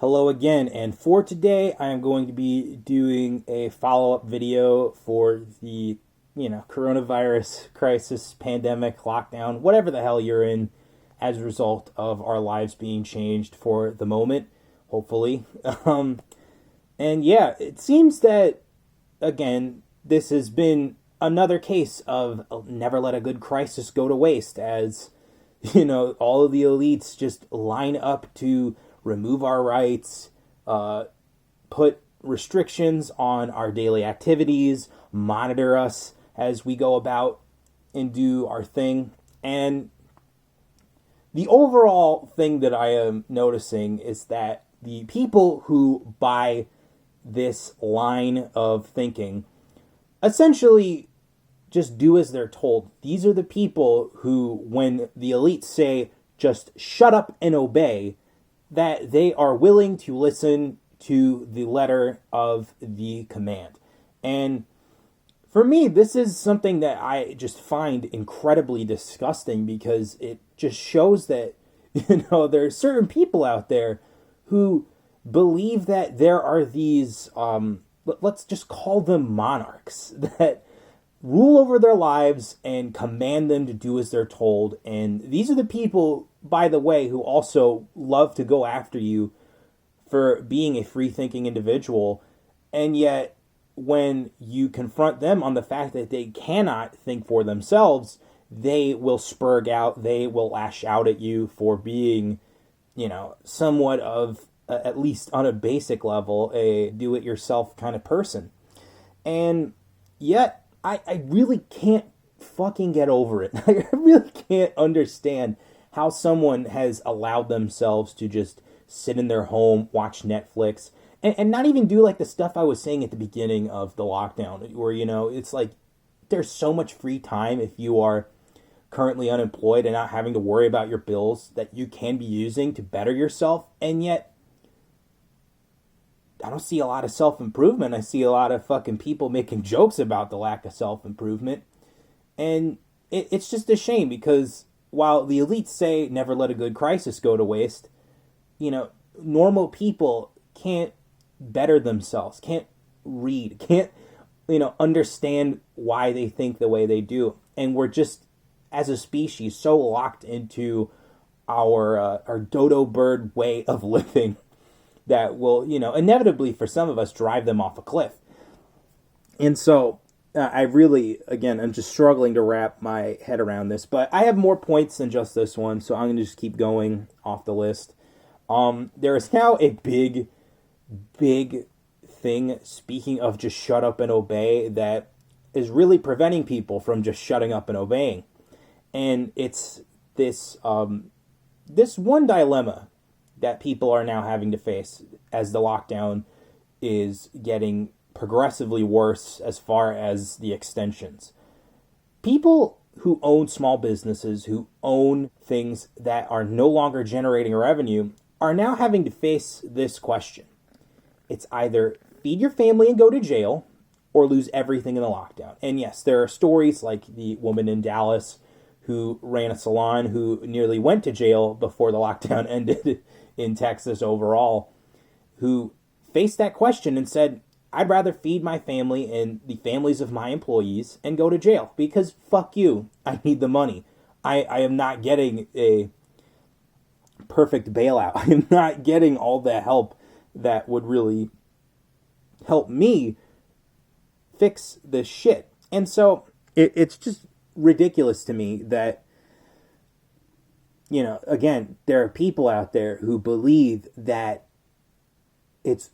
Hello again, and for today I am going to be doing a follow-up video for the, coronavirus crisis, pandemic, lockdown, whatever the hell you're in as a result of our lives being changed for the moment, hopefully. And yeah, it seems that, again, this has been another case of never let a good crisis go to waste, as, all of the elites just line up to remove our rights, put restrictions on our daily activities, monitor us as we go about and do our thing. And the overall thing that I am noticing is that the people who buy this line of thinking essentially just do as they're told. These are the people who, when the elites say, just shut up and obey, that they are willing to listen to the letter of the command. And for me, this is something that I just find incredibly disgusting, because it just shows that, there are certain people out there who believe that there are these, let's just call them monarchs, that rule over their lives and command them to do as they're told. And these are the people, by the way, who also love to go after you for being a free-thinking individual. And yet, when you confront them on the fact that they cannot think for themselves, they will spurg out, they will lash out at you for being, somewhat of, at least on a basic level, a do-it-yourself kind of person. And yet, I really can't fucking get over it. I really can't understand how someone has allowed themselves to just sit in their home, watch Netflix, and not even do like the stuff I was saying at the beginning of the lockdown, where, it's like there's so much free time if you are currently unemployed and not having to worry about your bills that you can be using to better yourself. And yet, I don't see a lot of self-improvement. I see a lot of fucking people making jokes about the lack of self-improvement. And it's just a shame, because while the elites say never let a good crisis go to waste, normal people can't better themselves, can't read, can't, understand why they think the way they do. And we're just, as a species, so locked into our dodo bird way of living that will, inevitably for some of us drive them off a cliff. And so I really, again, I'm just struggling to wrap my head around this, but I have more points than just this one, so I'm going to just keep going off the list. There is now a big thing, speaking of just shut up and obey, that is really preventing people from just shutting up and obeying. And it's this one dilemma that people are now having to face as the lockdown is getting progressively worse as far as the extensions. People who own small businesses, who own things that are no longer generating revenue, are now having to face this question. It's either feed your family and go to jail, or lose everything in the lockdown. And yes, there are stories like the woman in Dallas who ran a salon who nearly went to jail before the lockdown ended in Texas overall, who faced that question and said, I'd rather feed my family and the families of my employees and go to jail, because fuck you, I need the money. I am not getting a perfect bailout. I am not getting all the help that would really help me fix this shit. And so it's just ridiculous to me that, again, there are people out there who believe that it's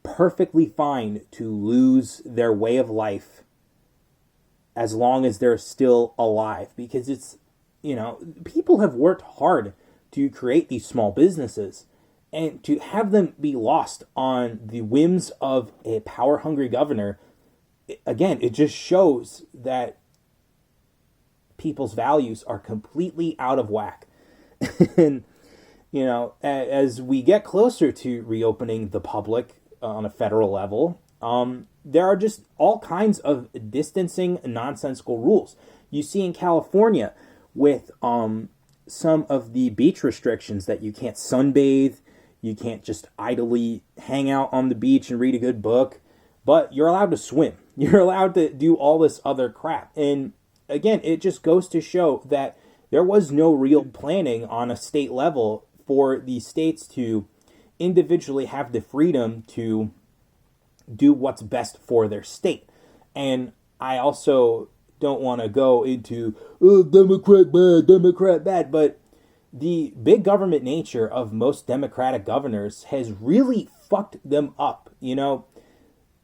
perfectly fine to lose their way of life as long as they're still alive, because it's, people have worked hard to create these small businesses, and to have them be lost on the whims of a power-hungry governor, again, it just shows that people's values are completely out of whack. And, as we get closer to reopening the public on a federal level, there are just all kinds of distancing nonsensical rules. You see in California with some of the beach restrictions that you can't sunbathe, You can't just idly hang out on the beach and read a good book, but you're allowed to swim. You're allowed to do all this other crap. And again, it just goes to show that there was no real planning on a state level for the states to individually have the freedom to do what's best for their state. And I also don't want to go into, oh, Democrat bad, but the big government nature of most Democratic governors has really fucked them up. You know,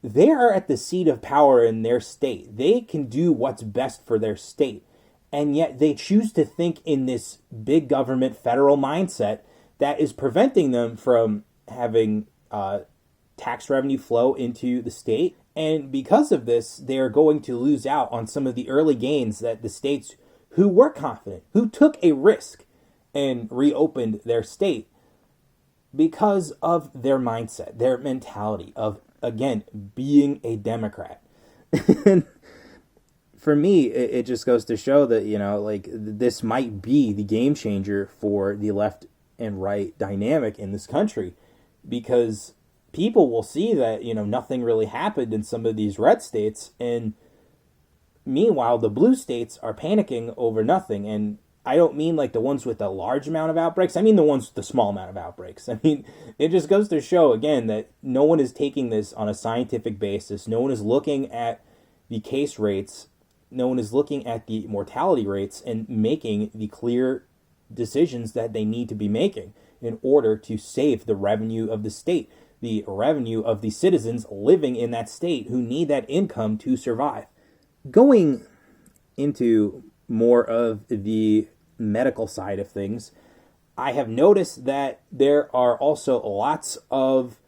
they are at the seat of power in their state. They can do what's best for their state. And yet they choose to think in this big government federal mindset that is preventing them from having tax revenue flow into the state. And because of this, they are going to lose out on some of the early gains that the states who were confident, who took a risk and reopened their state because of their mindset, their mentality of, again, being a Democrat. And for me, it just goes to show that, you know, like, this might be the game changer for the left and right dynamic in this country, because people will see that, you know, nothing really happened in some of these red states, and meanwhile, the blue states are panicking over nothing. And I don't mean like the ones with a large amount of outbreaks. I mean the ones with the small amount of outbreaks. I mean, it just goes to show, again, that no one is taking this on a scientific basis. No one is looking at the case rates. No one is looking at the mortality rates and making the clear decisions that they need to be making in order to save the revenue of the state, the revenue of the citizens living in that state who need that income to survive. Going into more of the medical side of things, I have noticed that there are also lots of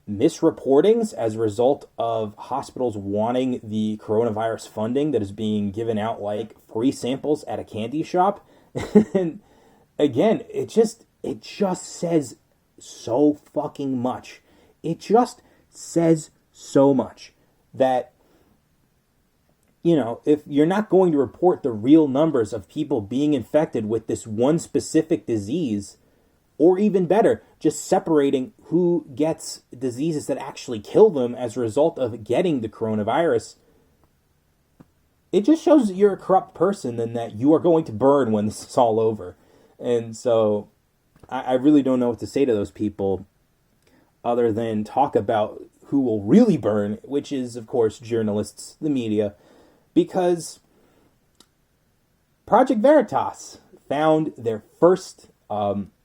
misreportings as a result of hospitals wanting the coronavirus funding that is being given out like free samples at a candy shop. And again, it just says so fucking much. It just says so much that, you know, if you're not going to report the real numbers of people being infected with this one specific disease, or even better, just separating who gets diseases that actually kill them as a result of getting the coronavirus, it just shows that you're a corrupt person and that you are going to burn when this is all over. And so I really don't know what to say to those people other than talk about who will really burn, which is, of course, journalists, the media, because Project Veritas found their first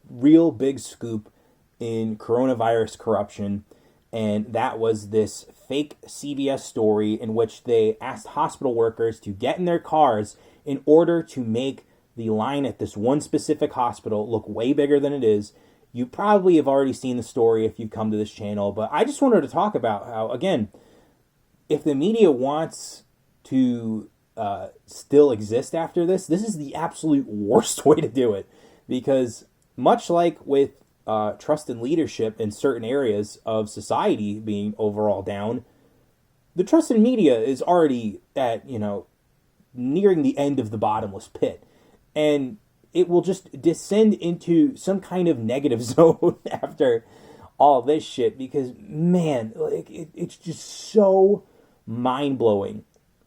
real big scoop in coronavirus corruption, and that was this fake CBS story in which they asked hospital workers to get in their cars in order to make the line at this one specific hospital look way bigger than it is. You probably have already seen the story if you've come to this channel, but I just wanted to talk about how, again, if the media wants to still exist after this, this is the absolute worst way to do it. Because much like with trust in leadership in certain areas of society being overall down, the trust in media is already at, you know, nearing the end of the bottomless pit. And it will just descend into some kind of negative zone after all this shit, because, man, like, it's just so mind-blowing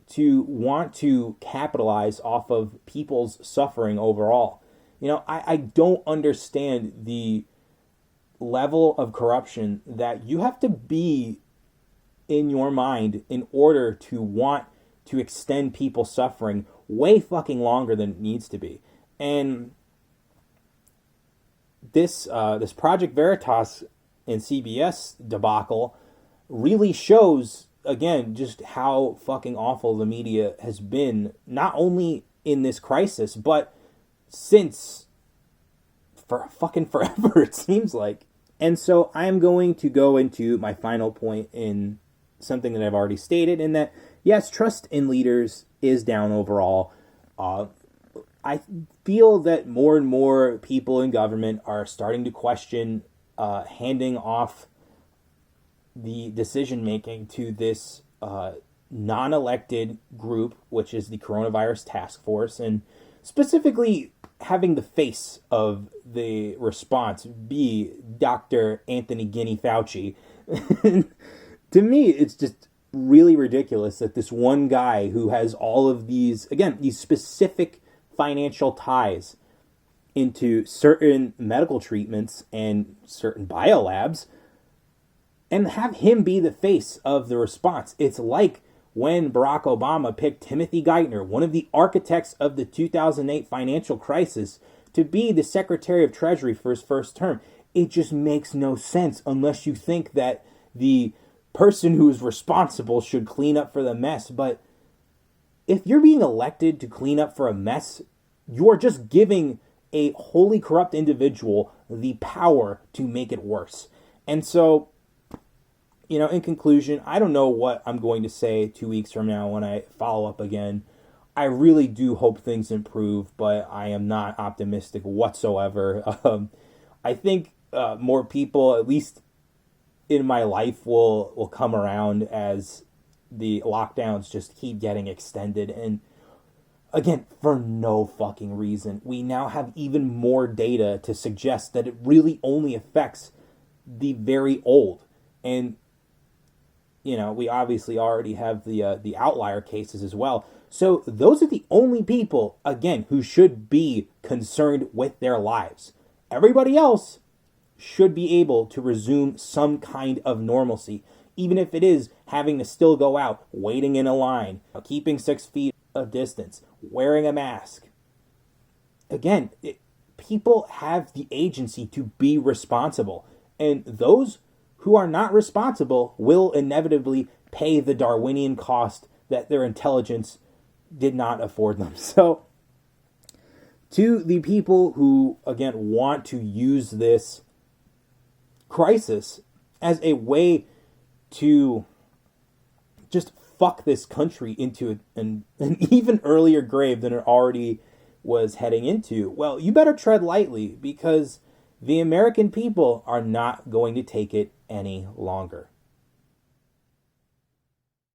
to want to capitalize off of people's suffering overall. You know, I don't understand the level of corruption that you have to be in your mind in order to want to extend people's suffering way fucking longer than it needs to be. And this Project Veritas and CBS debacle really shows, again, just how fucking awful the media has been, not only in this crisis, but since for fucking forever, it seems like. And so I'm going to go into my final point in something that I've already stated, in that, yes, trust in leaders is down overall. I feel that more and more people in government are starting to question handing off the decision-making to this non-elected group, which is the Coronavirus Task Force, and specifically having the face of the response be Dr. Anthony Guinea Fauci. To me, it's just really ridiculous that this one guy who has all of these, again, these specific financial ties into certain medical treatments and certain biolabs, and have him be the face of the response. It's like when Barack Obama picked Timothy Geithner, one of the architects of the 2008 financial crisis, to be the Secretary of Treasury for his first term. It just makes no sense unless you think that the person who is responsible should clean up for the mess. But if you're being elected to clean up for a mess, you're just giving a wholly corrupt individual the power to make it worse. And so, in conclusion, I don't know what I'm going to say 2 weeks from now when I follow up again. I really do hope things improve, but I am not optimistic whatsoever. I think more people, at least in my life, will come around as the lockdowns just keep getting extended. And again, for no fucking reason. We now have even more data to suggest that it really only affects the very old. And, we obviously already have the outlier cases as well. So those are the only people, again, who should be concerned with their lives. Everybody else should be able to resume some kind of normalcy, even if it is having to still go out, waiting in a line, keeping 6 feet of distance, wearing a mask. Again, people have the agency to be responsible, and those who are not responsible will inevitably pay the Darwinian cost that their intelligence did not afford them. So, to the people who, again, want to use this crisis as a way to just fuck this country into an even earlier grave than it already was heading into, well, you better tread lightly, because the American people are not going to take it any longer.